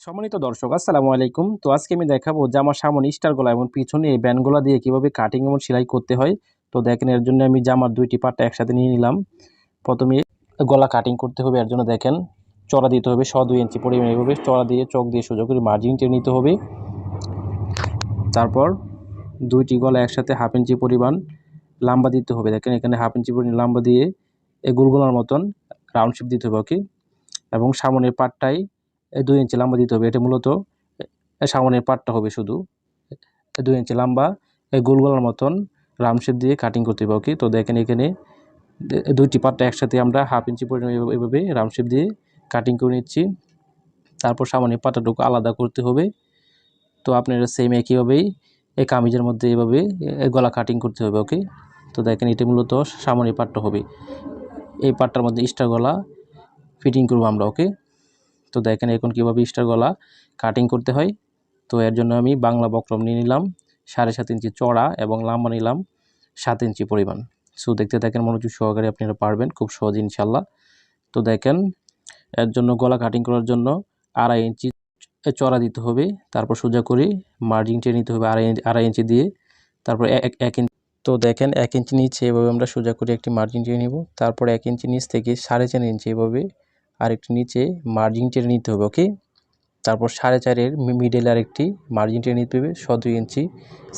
সম্মানিত দর্শক আসসালামু আলাইকুম। তো আজকে আমি দেখাবো যে আমার সামনে স্টার গলা এবং পিছনে এই ব্যান্ডগুলা দিয়ে কিভাবে কাটিং এবং সেলাই করতে হয়। তো দেখেন এর জন্য আমি জামার দুইটি পাট্টা একসাথে নিয়ে নিলাম। প্রথমে গলা কাটিং করতে হবে, এর জন্য দেখেন চড়া দিতে হবে 2 ইঞ্চি পরিমাণ, এইভাবে চড়া দিয়ে চক দিয়ে সোজা করে মার্জিন টেনে নিতে হবে। তারপর দুইটি গলা একসাথে 1/2 ইঞ্চি পরিমাণ লম্বা দিতে হবে। দেখেন এখানে 1/2 ইঞ্চি পরিমাণ লম্বা দিয়ে এই গোলগোলার মতন রাউন্ড শেপ দিতে হবে, ওকে। এবং সামনের পাটটাই 2 ইঞ্চি লম্বা দিতে হবে। এটা মূলত সামনের পাটটা হবে শুধু 2 ইঞ্চি লম্বা, এই গোল গলার মতন রাউন্ড শেপ দিয়ে কাটিং করতে হবে, ওকে। তো দেখেন এখানে দুইটি পাটটা একসাথে আমরা 1/2 ইঞ্চি পরিমাণ এভাবে রাউন্ড শেপ দিয়ে কাটিং করে নিচ্ছি। তারপর সামনের পাটটাটুকু আলাদা করতে হবে। তো আপনারা সেম একইভাবেই এই কামিজের মধ্যে এভাবে গলা কাটিং করতে হবে, ওকে। তো দেখেন এটা মূলত সামনের পাটটা হবে, এই পাটটার মধ্যে স্টার গলা ফিটিং করবো আমরা, ওকে। তো দেখেন এখন কীভাবে স্টার গলা কাটিং করতে হয়। তো এর জন্য আমি বাংলা বক্রম নিয়ে নিলাম 7.5 ইঞ্চি চড়া এবং লম্বা নিলাম 7 ইঞ্চি পরিমাণ। সো দেখতে থাকেন মনোযোগ সহকারে, আপনারা পারবেন খুব সহজ ইনশাল্লাহ। তো দেখেন এর জন্য গলা কাটিং করার জন্য 2.5 ইঞ্চি চড়া দিতে হবে, তারপর সোজা করে মার্জিন টেনে নিতে হবে 2.5 ইঞ্চি দিয়ে, তারপর 1 ইঞ্চি। তো দেখেন 1 ইঞ্চি নিচে এভাবে আমরা সোজা করে একটি মার্জিন টেনে নিব। তারপর 1 ইঞ্চি নিচ থেকে 4.5 ইঞ্চি এভাবে আরেকটি নিচে মার্জিন টেনে নিতে হবে, ওকে। তারপর 4.5-এর মিডেলে আরেকটি মার্জিন টেনে নিতে হবে 2 ইঞ্চি।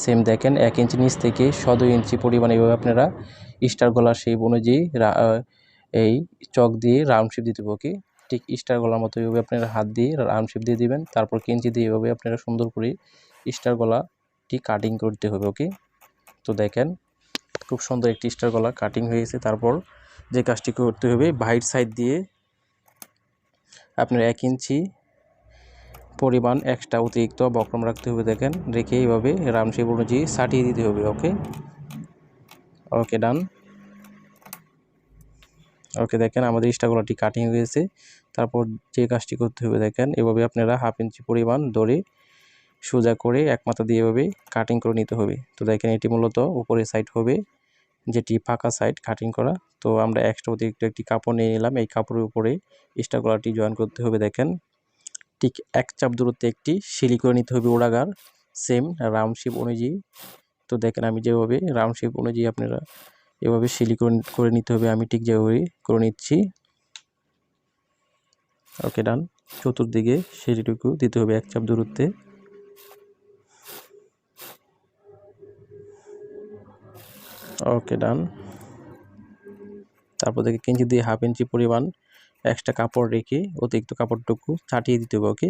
সেম দেখেন 1 ইঞ্চি নিচ থেকে 2 ইঞ্চি পরিমাণ এভাবে আপনারা স্টার গলার শেপ অনুযায়ী এই চক দিয়ে রাউন্ড শেপ দিতে হবে, ওকে। ঠিক স্টার গলার মতো এভাবে আপনারা হাত দিয়ে রাউন্ড শেপ দিয়ে দিবেন। তারপর কেঞ্চি দিয়ে এভাবে আপনারা সুন্দর করে স্টার গলাটি কাটিং করতে হবে, ওকে। তো দেখেন খুব সুন্দর একটি স্টার গলা কাটিং হয়ে গেছে। তারপর যে কাজটি করতে হবে, বাইট সাইড দিয়ে আপনার 1 ইঞ্চি পরিমাণ এক্সট্রা অতিরিক্ত বক্রম রাখতে হবে। দেখেন রেখে এইভাবে রাউন্ড শেপ অনুযায়ী সাটিয়ে দিতে হবে, ওকে। ওকে ডান। ওকে দেখেন আমাদের স্টার গলাটি কাটিং হয়েছে। তারপর যে কাজটি করতে হবে, দেখেন এভাবে আপনারা 1/2 ইঞ্চি পরিমাণ ধরে সোজা করে এক মাথা দিয়ে এভাবে কাটিং করে নিতে হবে। তো দেখেন এটি মূলত উপরের সাইড হবে, যেটি ফাঁকা সাইড কাটিং করা। তো আমরা এক্সট্রা অতিরিক্ত একটি কাপড় নিয়ে নিলাম, এই কাপড়ের উপরে স্টার গলাটি জয়েন করতে হবে। দেখেন ঠিক 1 চাপ দূরত্বে একটি সিলি করে নিতে হবে ওড়াগার, সেম রাউন্ড শেপ অনুযায়ী। তো দেখেন আমি যেভাবে রাউন্ড শেপ অনুযায়ী আপনারা এভাবে সিলি করে নিতে হবে, আমি ঠিক যেভাবে করে নিচ্ছি। ওকে ডান। চতুর্দিকে সিলিটুকু দিতে হবে 1 চাপ দূরত্বে। ওকে ডান। তারপর দেখে কেঞ্চি দিয়ে 1/2 ইঞ্চি পরিমাণ এক্সট্রা কাপড় রেখে অতিরিক্ত কাপড়টুকু ছাটিয়ে দিতে হবে, ওকে।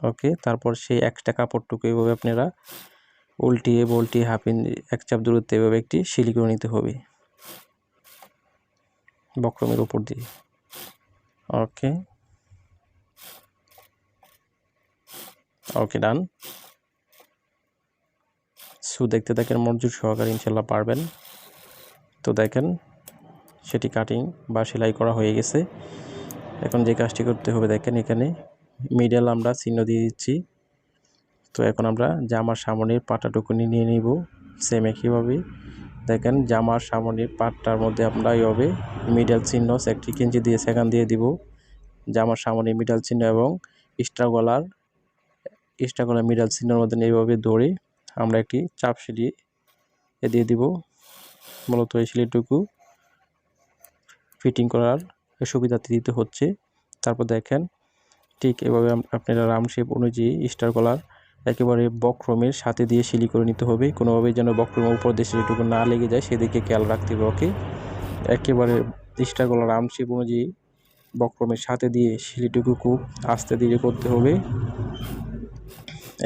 ওকে তারপর সেই এক্সট্রা কাপড়টুকু এভাবে আপনারা উল্টিয়ে বল্টিয়ে 1/2 ইঞ্চি 1 চাপ দূরত্বে এভাবে একটি সিলি করে নিতে হবে বক্রমের উপর দিয়ে, ওকে। ওকে ডান। সো দেখতে দেখেন মনোযোগ সহকারে ইনশাল্লাহ পারবেন। তো দেখেন সেটি কাটিং বা সেলাই করা হয়ে গেছে। এখন যে কাজটি করতে হবে, দেখেন এখানে মিডল আমরা চিহ্ন দিয়ে দিচ্ছি। তো এখন আমরা জামার সামনের পাটাটুকু নিয়ে নিব সেম একইভাবে। দেখেন জামার সামনের পাটটার মধ্যে আমরা এইভাবে মিডল চিহ্ন একটি ইঞ্চি দিয়ে সেখান দিয়ে দিব জামার সামনে মিডল চিহ্ন, এবং স্টার গলার মিডল চিহ্নের মধ্যে এইভাবে ধরে আমরা একটি চাপ সিলি দিয়ে দিব। মূলত এই সিলিটুকু ফিটিং করার সুবিধাতে দিতে হচ্ছে। তারপর দেখেন ঠিক এভাবে আপনারা রাউন্ড শেপ অনুযায়ী স্টার গলার একেবারে বক্রমের সাথে দিয়ে সিলি করে নিতে হবে, কোনোভাবেই যেন বক্রমের উপর দিয়ে সিলিটুকু না লেগে যায় সেদিকে খেয়াল রাখতে হবে, ওকে। একেবারে স্টার গলার রাউন্ড শেপ অনুযায়ী বক্রমের সাথে দিয়ে সিলিটুকু খুব আস্তে ধীরে করতে হবে,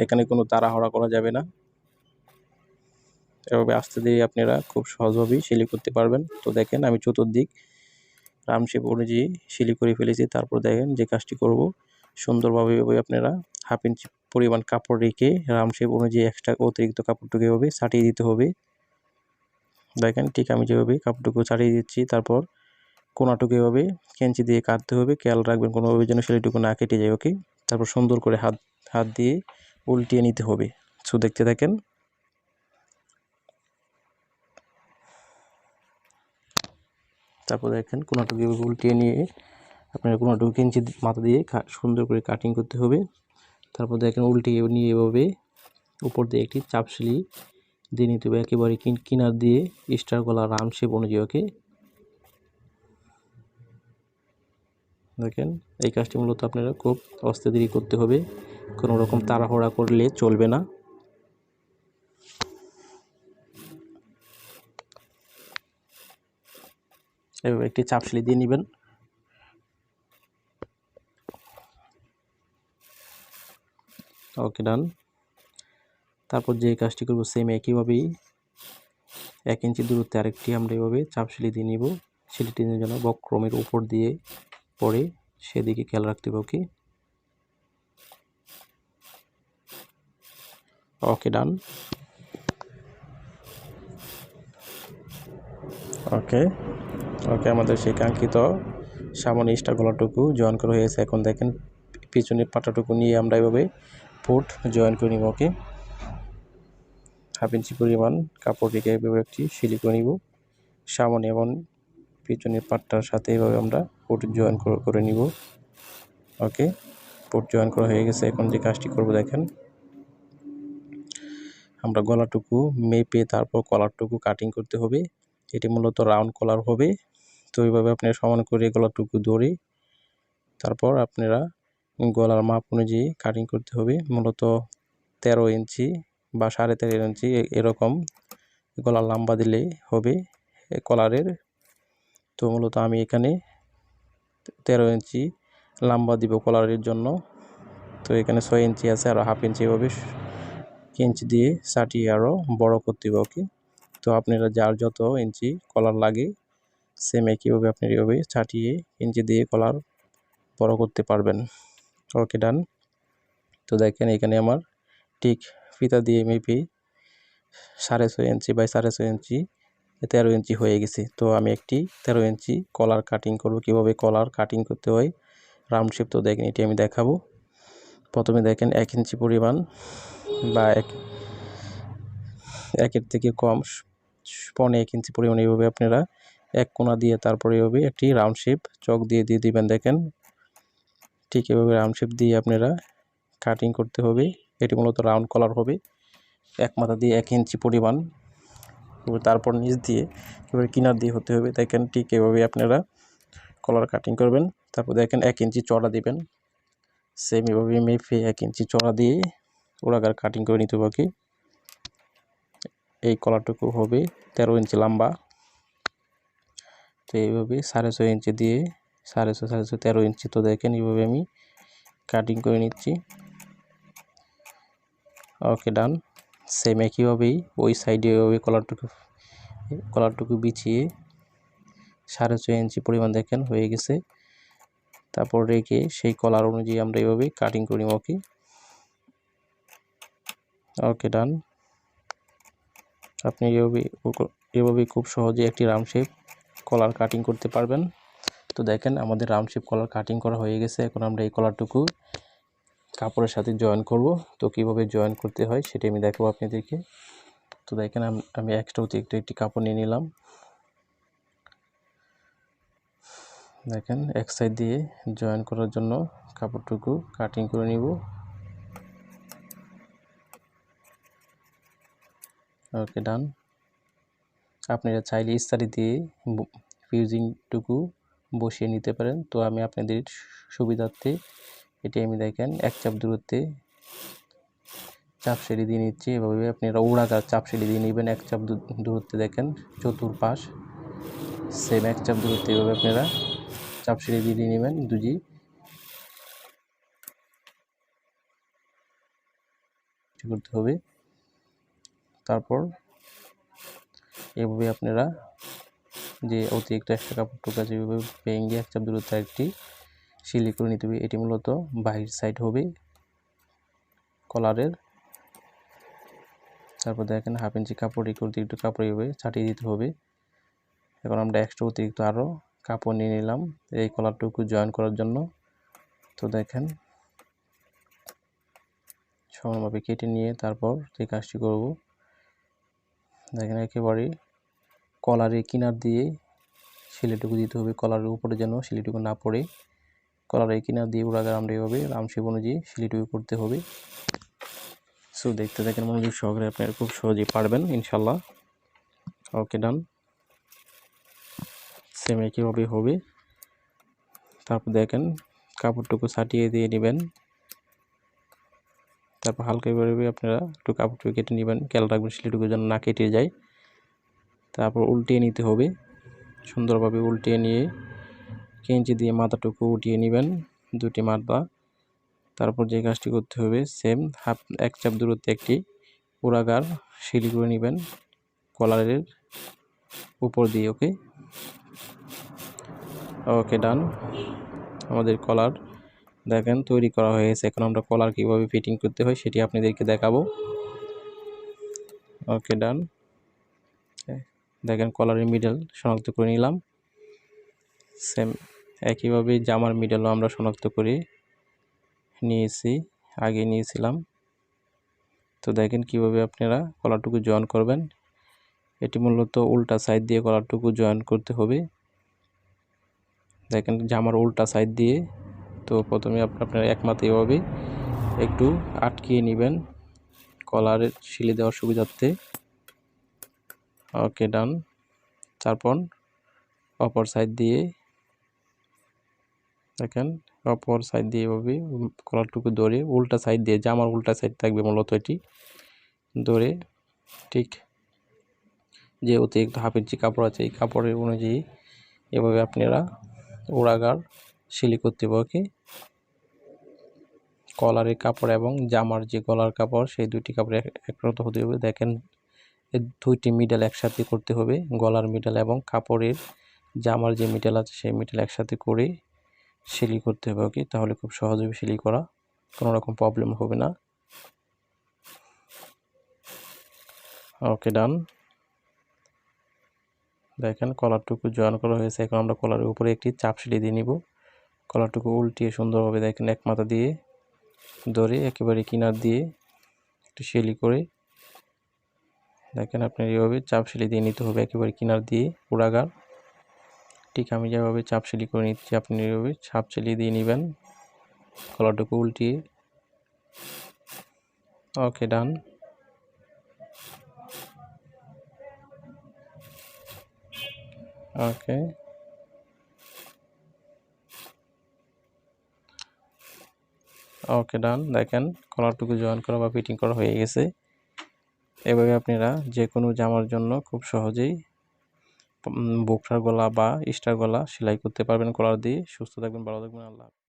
এখানে কোনো তাড়াহুড়া করা যাবে না। এভাবে আস্তে ধীরে আপনারা খুব সহজভাবেই সিলি করতে পারবেন। তো দেখেন আমি চতুর্দিক রাউন্ড শেপ অনুযায়ী সিলি করে ফেলেছি। তারপর দেখেন যে কাজটি করব, সুন্দরভাবে এভাবে আপনারা 1/2 ইঞ্চি পরিমাণ কাপড় রেখে রাউন্ড শেপ অনুযায়ী এক্সট্রা অতিরিক্ত কাপড়টুকু এভাবে ছাটিয়ে দিতে হবে। দেখেন ঠিক আমি যেভাবে কাপড়টুকু ছাড়িয়ে দিচ্ছি। তারপর কোনাটুকু এভাবে কেঞ্চি দিয়ে কাটতে হবে, খেয়াল রাখবেন কোনোভাবে যেন সেলিটুকু না কেটে যায়, ওকে। তারপর সুন্দর করে হাত দিয়ে উল্টিয়ে নিতে হবে। সো দেখতে থাকেন। তারপর দেখেন কোনাটুকু এভাবে উল্টিয়ে নিয়ে আপনার কোনো 2 ইঞ্চি মাথা দিয়ে সুন্দর করে কাটিং করতে হবে। তারপর দেখেন উল্টিয়ে নিয়ে এভাবে উপর দিয়ে একটি চাপ সেলাই দিয়ে নিতে হবে একেবারে কিনার দিয়ে স্টার গলা রাউন্ড শেপ অনুযায়ী। ওকে, দেখেন এই কাজটি মূলত আপনারা খুব আস্তে ধীরে করতে হবে, কোনো রকম তাড়াহুড়া করলে চলবে না। এভাবে একটি চাপ সেলাই দিয়ে নেবেন। ওকে, ডান। তারপর যে কাজটি করব সেম একইভাবেই 1 ইঞ্চি দূরত্বে আরেকটি আমরা এভাবে চাপ সেলাই দিয়ে নিব। সেলাইটি যেন বক্রমের উপর দিয়ে পড়ে সেদিকে খেয়াল রাখতে হবে। ওকে, ওকে, ডান। ওকে, ওকে, আমাদের সেই কাঙ্ক্ষিত সামনে স্টার গলাটুকু জয়েন করা হয়েছে। এখন দেখেন পিছনের পাটাটুকু নিয়ে আমরা এভাবে ফুট জয়েন করে নিব। ওকে, 1/2 ইঞ্চি পরিমাণ কাপড় রেখে এভাবে একটি সেলাই করে নিব। সামনে এবং পিছনের পাটটার সাথে এভাবে আমরা ফুট জয়েন করে নিব। ওকে, ফুট জয়েন করা হয়ে গেছে। এখন যে কাজটি করব দেখেন, আমরা গলাটুকু মেপে তারপর কলারটুকু কাটিং করতে হবে। এটি মূলত রাউন্ড কলার হবে। তো এইভাবে আপনারা সমান করে গলাটুকু ধরে তারপর আপনারা গলার মাপ অনুযায়ী কাটিং করতে হবে। মূলত 13 ইঞ্চি বা 13.5 ইঞ্চি এরকম গলার লম্বা দিলে হবে কলারের। তো মূলত আমি এখানে 13 ইঞ্চি লম্বা দিব কলারের জন্য। তো এখানে 6 ইঞ্চি আছে, আর 1/2 ইঞ্চি এভাবে ইঞ্চি দিয়ে ছাটিয়ে আরও বড় করতে হবে। ওকে, তো আপনারা যার যত ইঞ্চি কলার লাগে সেম একইভাবে আপনি এভাবে ছাটিয়ে ইঞ্চি দিয়ে কলার বড় করতে পারবেন। ওকে, ডান। তো দেখেন এখানে আমার ঠিক ফিতা দিয়ে মেপে 6.5 ইঞ্চি বাই 6.5 ইঞ্চি 13 ইঞ্চি হয়ে গেছে। তো আমি একটি 13 ইঞ্চি কলার কাটিং করব। কীভাবে কলার কাটিং করতে হয় রাউন্ড শেপ, তো দেখেন এটি আমি দেখাবো। প্রথমে দেখেন 1 ইঞ্চি পরিমাণ বা একের থেকে কম 1.5 ইঞ্চি পরিমাণ এইভাবে আপনারা এক কোণা দিয়ে তারপরে এভাবে একটি রাউন্ড শেপ চক দিয়ে দিবেন। দেখেন ঠিক এভাবে রাউন্ড শেপ দিয়ে আপনারা কাটিং করতে হবে। এটি মূলত রাউন্ড কলার হবে। এক মাথা দিয়ে 1 ইঞ্চি পরিমাণ, তারপর নিচ দিয়ে এবারে কিনার দিয়ে হতে হবে। দেখেন ঠিক এভাবে আপনারা কলার কাটিং করবেন। তারপর দেখেন 1 ইঞ্চি চড়া দিবেন। সেম এভাবে মেপে 1 ইঞ্চি চড়া দিয়ে ওরাকার কাটিং করে নিতে হবে। এই কলারটুকু হবে 13 ইঞ্চি লম্বা। তো এইভাবে 6.5 ইঞ্চি দিয়ে 6.5 13 ইঞ্চি। তো দেখেন এইভাবে আমি কাটিং করে নিচ্ছি। ওকে, ডান। সেম একইভাবেই ওই সাইডে ওই কলারটুকু বিছিয়ে 6.5 ইঞ্চি পরিমাণ দেখেন হয়ে গেছে। তারপর রেখে সেই কলার অনুযায়ী আমরা এইভাবে কাটিং করি। ওকে, ওকে, ডান। আপনি এভাবে খুব সহজে একটি রাউন্ড শেপ কলার কাটিং করতে পারবেন। তো দেখেন আমাদের রাউন্ড শেপ কলার কাটিং করা হয়ে গেছে। এখন আমরা এই কলারটুকু কাপড়ের সাথে জয়েন করব। তো কিভাবে জয়েন করতে হয় সেটা আমি দেখাবো আপনাদেরকে। তো দেখেন আমি এক্সট্রা অতিরিক্ত একটি কাপড় নিয়ে নিলাম। দেখেন এক সাইড দিয়ে জয়েন করার জন্য কাপড়টুকু কাটিং করে নিব। ওকে, ডান। আপনারা চাইলে ইস্তারি দিয়ে ফিউজিংটুকু বসিয়ে নিতে পারেন। তো আমি আপনাদের সুবিধার্থে এটি আমি দেখেন এক চাপ দূরত্বে চাপ সেলাই দিয়ে নিচ্ছি। এভাবে আপনারা ওড়াকার চাপ সেলাই দিয়ে নেবেন। এক চাপ দূরত্বে দেখেন চতুর্পাশ সেম এক চাপ দূরত্বে এভাবে আপনারা চাপ সেলাই দিয়ে নেবেন। দুজি করতে হবে। তারপর এভাবে আপনারা যে অতিরিক্ত এক্সট্রা কাপড়টুকু আছে এভাবে ভেঙে এক চাপ দূরত্বে একটি সেলাই করে নিতে হবে। এটি মূলত বাহির সাইড হবে কলারের। তারপর দেখেন 1/2 ইঞ্চি কাপড় রেখে অতিরিক্ত কাপড় এভাবে ছাটিয়ে দিতে হবে। এখন আমরা এক্সট্রা অতিরিক্ত আরও কাপড় নিয়ে নিলাম এই কলারটুকু জয়েন করার জন্য। তো দেখেন সমানভাবে কেটে নিয়ে তারপর যে কাজটি করব দেখেন একেবারে কলারের কিনার দিয়ে সেলাইটুকু দিতে হবে। কলারের উপরে যেন সেলাইটুকু না পড়ে কলারের কিনার দিয়ে উড়াগার আমরা এভাবে রাউন্ড শেপ অনুযায়ী সিলিটুকু করতে হবে। সো দেখতে দেখেন মনোযোগ সহকারে আপনারা খুব সহজেই পারবেন ইনশাল্লাহ। ওকে ডান। সেম একইভাবে হবে। তারপর দেখেন কাপড়টুকু ছাটিয়ে দিয়ে নেবেন। তারপর হালকা করে আপনারা একটু কাপড়টুকু কেটে নেবেন, খেয়াল রাখবেন সিলিটুকু যেন না কেটে যায়। তারপর উল্টিয়ে নিতে হবে, সুন্দরভাবে উল্টিয়ে নিয়ে কেঞ্চি দিয়ে মাথাটুকু উঠিয়ে নেবেন, দুটি মাথা। তারপর যে কাজটি করতে হবে সেম এক চাপ দূরত্বে একটি উড়াগার সিলি করে নেবেন কলারের উপর দিয়ে। ওকে ডান। আমাদের কলার দেখেন তৈরি করা হয়ে গেছে। এখন আমরা কলার কীভাবে ফিটিং করতে হয় সেটি আপনাদেরকে দেখাবো। ওকে ডান। দেখেন কলারের মিডল শনাক্ত করে নিলাম। সেম একইভাবে জামার মিডলও আমরা শনাক্ত করে নিয়েছি, আগে নিয়েছিলাম। তো দেখেন কিভাবে আপনারা কলারটুকু জয়েন করবেন। এটি মূলত উল্টা সাইড দিয়ে কলারটুকু জয়েন করতে হবে। দেখেন জামার উল্টা সাইড দিয়ে। তো প্রথমে আপনারা এক মাথা এভাবে একটু আটকিয়ে নেবেন কলারের সিলি দেওয়ার সুবিধার্থে। ওকে ডান। তারপর অপর সাইড দিয়ে দেখেন অপর সাইড দিয়ে এভাবে কলারটুকু ধরে উল্টা সাইড দিয়ে, জামার উল্টা সাইড থাকবে মূলত এটি, ধরে ঠিক যে অতিরিক্ত হাফ ইঞ্চি কাপড় আছে এই কাপড়ের অনুযায়ী এভাবে আপনারা উড়াগার সিলি করতে হবে। কলারের কাপড় এবং জামার যে গলার কাপড় সেই দুইটি কাপড় একরকম হতে হবে। দেখেন এই দুইটি মিডল একসাথে করতে হবে, গলার মিডল এবং কাপড়ের জামার যে মিডল আছে সেই মিডল একসাথে করে সিলি করতে হবে। তাহলে খুব সহজে সিলি করা, কোনো রকম প্রবলেম হবে না। ওকে ডান। দেখেন কলারটুকু জয়েন করা হয়েছে। এখন আমরা কলারের উপরে একটি চাপ সিলি দিয়ে নিব। কলারটুকু উল্টিয়ে সুন্দরভাবে দেখেন এক মাথা দিয়ে ধরে একেবারে কিনার দিয়ে একটু সিলি করে দেখেন আপনার এইভাবে চাপ সিলি দিয়ে নিতে হবে একেবারে কিনার দিয়ে উড়াগার। ঠিক আমি যেভাবে চাপ সিলি করে নিচ্ছি আপনি এইভাবে চাপ সিলি দিয়ে নেবেন কলারটুকু উল্টিয়ে। ওকে ডান। ওকে ওকে ডান। দেখেন কলারটুকু জয়েন করা বা ফিটিং করা হয়ে গেছে। এভাবে আপনারা যে কোনো জামার জন্য খুব সহজেই বোকরার গলা বা স্টার গলা সেলাই করতে পারবেন কলার দিয়ে। সুস্থ থাকবেন, ভালো থাকবেন, আল্লাহ।